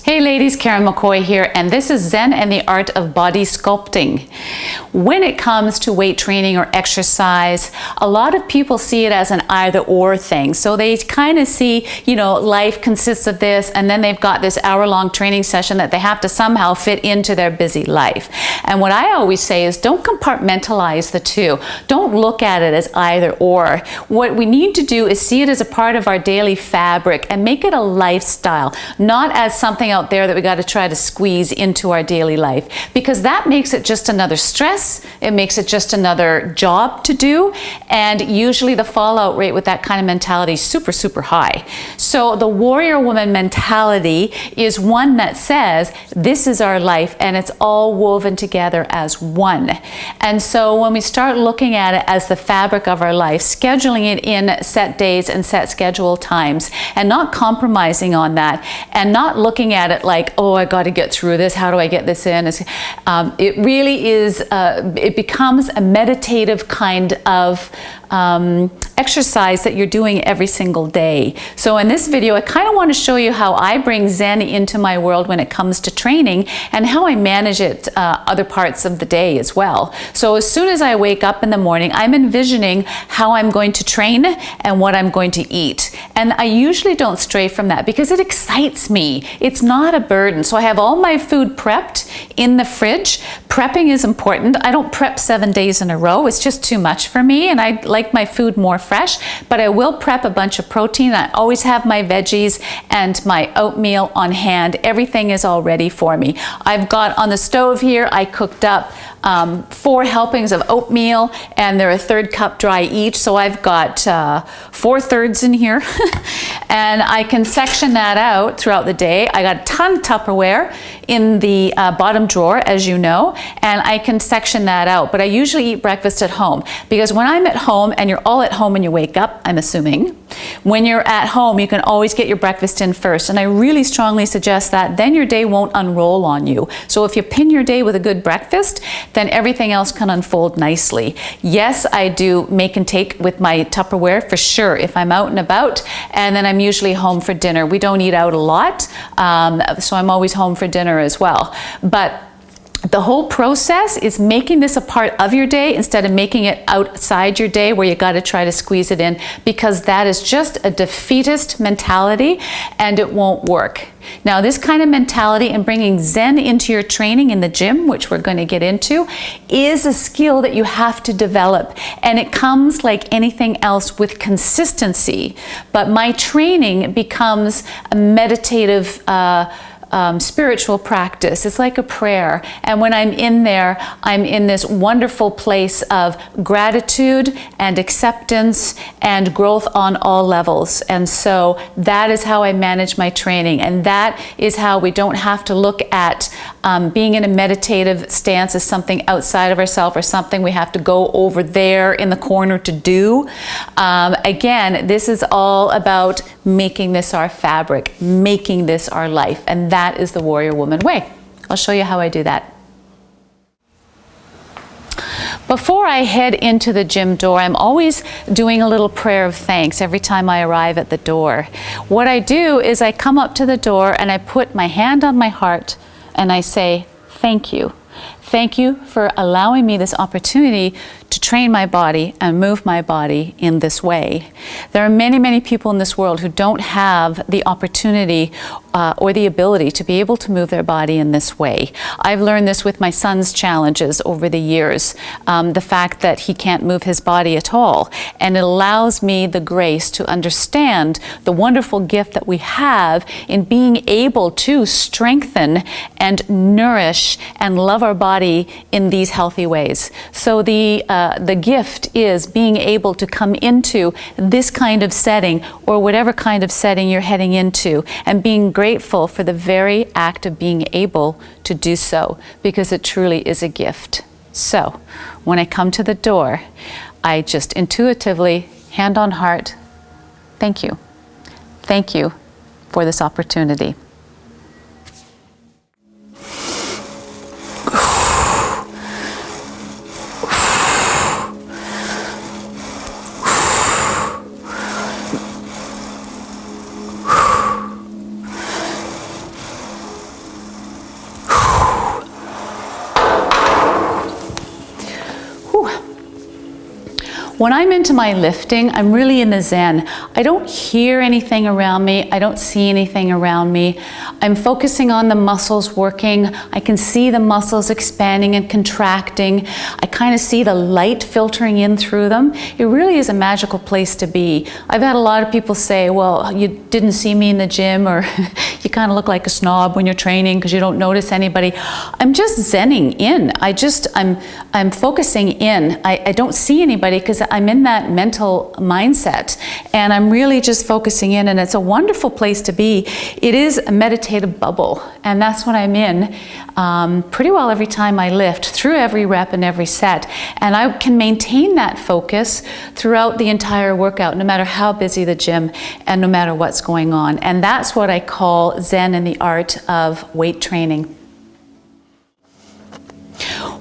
Hey ladies, Karen McCoy here, and this is Zen and the Art of Body Sculpting. When it comes to weight training or exercise, a lot of people see it as an either-or thing. So they kind of see, life consists of this, and then they've got this hour-long training session that they have to somehow fit into their busy life. And what I always say is don't compartmentalize the two. Don't look at it as either-or. What we need to do is see it as a part of our daily fabric and make it a lifestyle, not as something out there that we got to try to squeeze into our daily life, because that makes it just another stress. It makes it just another job to do, and usually the fallout rate with that kind of mentality is super, super high. So the warrior woman mentality is one that says this is our life and it's all woven together as one. And so when we start looking at it as the fabric of our life, scheduling it in set days and set schedule times, and not compromising on that, and not looking at it like, oh, I got to get through this, how do I get this in? It really is, it becomes a meditative kind of exercise that you're doing every single day. So in this video, I kind of want to show you how I bring Zen into my world when it comes to training, and how I manage it other parts of the day as well. So as soon as I wake up in the morning, I'm envisioning how I'm going to train and what I'm going to eat. And I usually don't stray from that because it excites me. It's not a burden. So I have all my food prepped in the fridge. Prepping is important. I don't prep 7 days in a row. It's just too much for me, and I like my food more fresh, but I will prep a bunch of protein. I always have my veggies and my oatmeal on hand. Everything is all ready for me. I've got on the stove here, I cooked up 4 helpings of oatmeal, and they're a 1/3 cup dry each, so I've got 4/3 in here. And I can section that out throughout the day. I got a ton of Tupperware in the bottom drawer, as you know, and I can section that out. But I usually eat breakfast at home, because when I'm at home, and you're all at home when you wake up, I'm assuming, when you're at home, you can always get your breakfast in first. And I really strongly suggest that. Then your day won't unroll on you. So if you pin your day with a good breakfast, then everything else can unfold nicely. Yes, I do make and take with my Tupperware for sure if I'm out and about, and then I'm usually home for dinner. We don't eat out a lot, so I'm always home for dinner as well. But the whole process is making this a part of your day instead of making it outside your day where you got to try to squeeze it in, because that is just a defeatist mentality and it won't work. Now, this kind of mentality and bringing Zen into your training in the gym, which we're going to get into, is a skill that you have to develop. And it comes like anything else with consistency. But my training becomes a meditative spiritual practice. It's like a prayer. And when I'm in there, I'm in this wonderful place of gratitude and acceptance and growth on all levels. And so that is how I manage my training. And that is how we don't have to look at being in a meditative stance as something outside of ourselves or something we have to go over there in the corner to do. Again, this is all about making this our fabric, making this our life. And that is the warrior woman way. I'll show you how I do that. Before I head into the gym door, I'm always doing a little prayer of thanks every time I arrive at the door. What I do is I come up to the door and I put my hand on my heart and I say, thank you. Thank you for allowing me this opportunity to train my body and move my body in this way. There are many, many people in this world who don't have the opportunity or the ability to be able to move their body in this way. I've learned this with my son's challenges over the years, the fact that he can't move his body at all. And it allows me the grace to understand the wonderful gift that we have in being able to strengthen and nourish and love our body in these healthy ways. So the gift is being able to come into this kind of setting, or whatever kind of setting you're heading into, and being grateful for the very act of being able to do so, because it truly is a gift. So when I come to the door, I just intuitively, hand on heart, thank you. Thank you for this opportunity. When I'm into my lifting, I'm really in the Zen. I don't hear anything around me. I don't see anything around me. I'm focusing on the muscles working. I can see the muscles expanding and contracting. I kind of see the light filtering in through them. It really is a magical place to be. I've had a lot of people say, well, you didn't see me in the gym, or you kind of look like a snob when you're training because you don't notice anybody. I'm just zenning in. I'm focusing in. I don't see anybody because I'm in that mental mindset, and I'm really just focusing in, and it's a wonderful place to be. It is a meditative bubble, and that's what I'm in pretty well every time I lift, through every rep and every set. And I can maintain that focus throughout the entire workout, no matter how busy the gym and no matter what's going on. And that's what I call Zen and the art of weight training.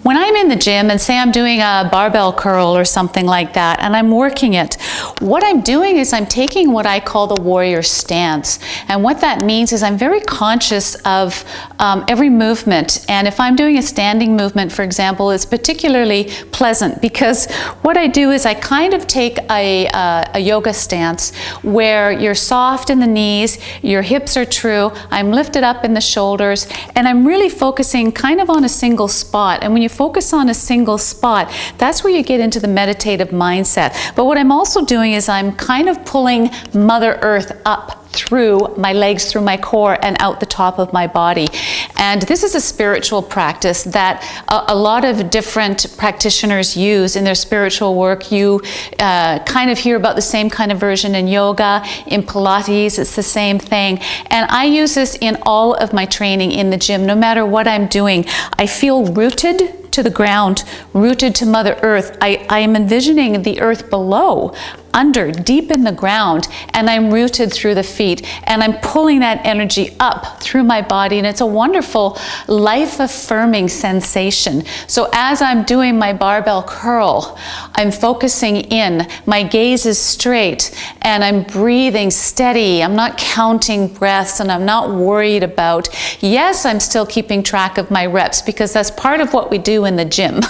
When I'm in the gym and say I'm doing a barbell curl or something like that, and I'm working it, what I'm doing is I'm taking what I call the warrior stance. And what that means is I'm very conscious of every movement. And if I'm doing a standing movement, for example, it's particularly pleasant because what I do is I kind of take a yoga stance where you're soft in the knees, your hips are true, I'm lifted up in the shoulders, and I'm really focusing kind of on a single spot. And when you focus on a single spot, that's where you get into the meditative mindset. But what I'm also doing is I'm kind of pulling Mother Earth up through my legs, through my core, and out the top of my body. And this is a spiritual practice that a lot of different practitioners use in their spiritual work. You kind of hear about the same kind of version in yoga, in Pilates, it's the same thing. And I use this in all of my training in the gym. No matter what I'm doing, I feel rooted to the ground, rooted to Mother Earth. I am envisioning the earth below, under, deep in the ground, and I'm rooted through the feet, and I'm pulling that energy up through my body, and it's a wonderful life-affirming sensation. So as I'm doing my barbell curl, I'm focusing in, my gaze is straight, and I'm breathing steady. I'm not counting breaths, and I'm not worried about, yes, I'm still keeping track of my reps, because that's part of what we do in the gym,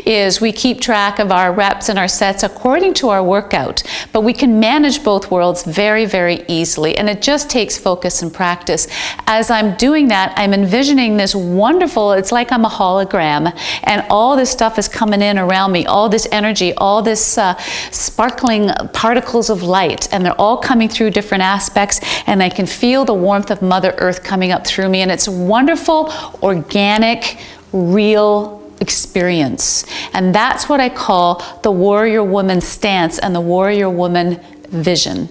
is we keep track of our reps and our sets according to our workout. But we can manage both worlds very, very easily, and it just takes focus and practice. As I'm doing that, I'm envisioning this wonderful, it's like I'm a hologram, and all this stuff is coming in around me, all this energy, all this sparkling particles of light, and they're all coming through different aspects, and I can feel the warmth of Mother Earth coming up through me, and it's wonderful, organic, real experience. And that's what I call the warrior woman stance and the warrior woman vision.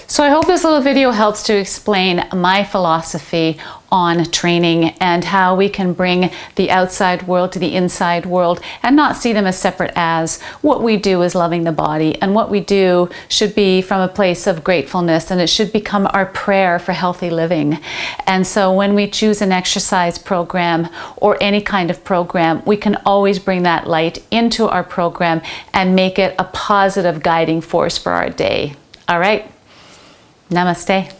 So I hope this little video helps to explain my philosophy on training and how we can bring the outside world to the inside world and not see them as separate. As what we do is loving the body, and what we do should be from a place of gratefulness, and it should become our prayer for healthy living. And so when we choose an exercise program or any kind of program, we can always bring that light into our program and make it a positive guiding force for our day. All right. Namaste.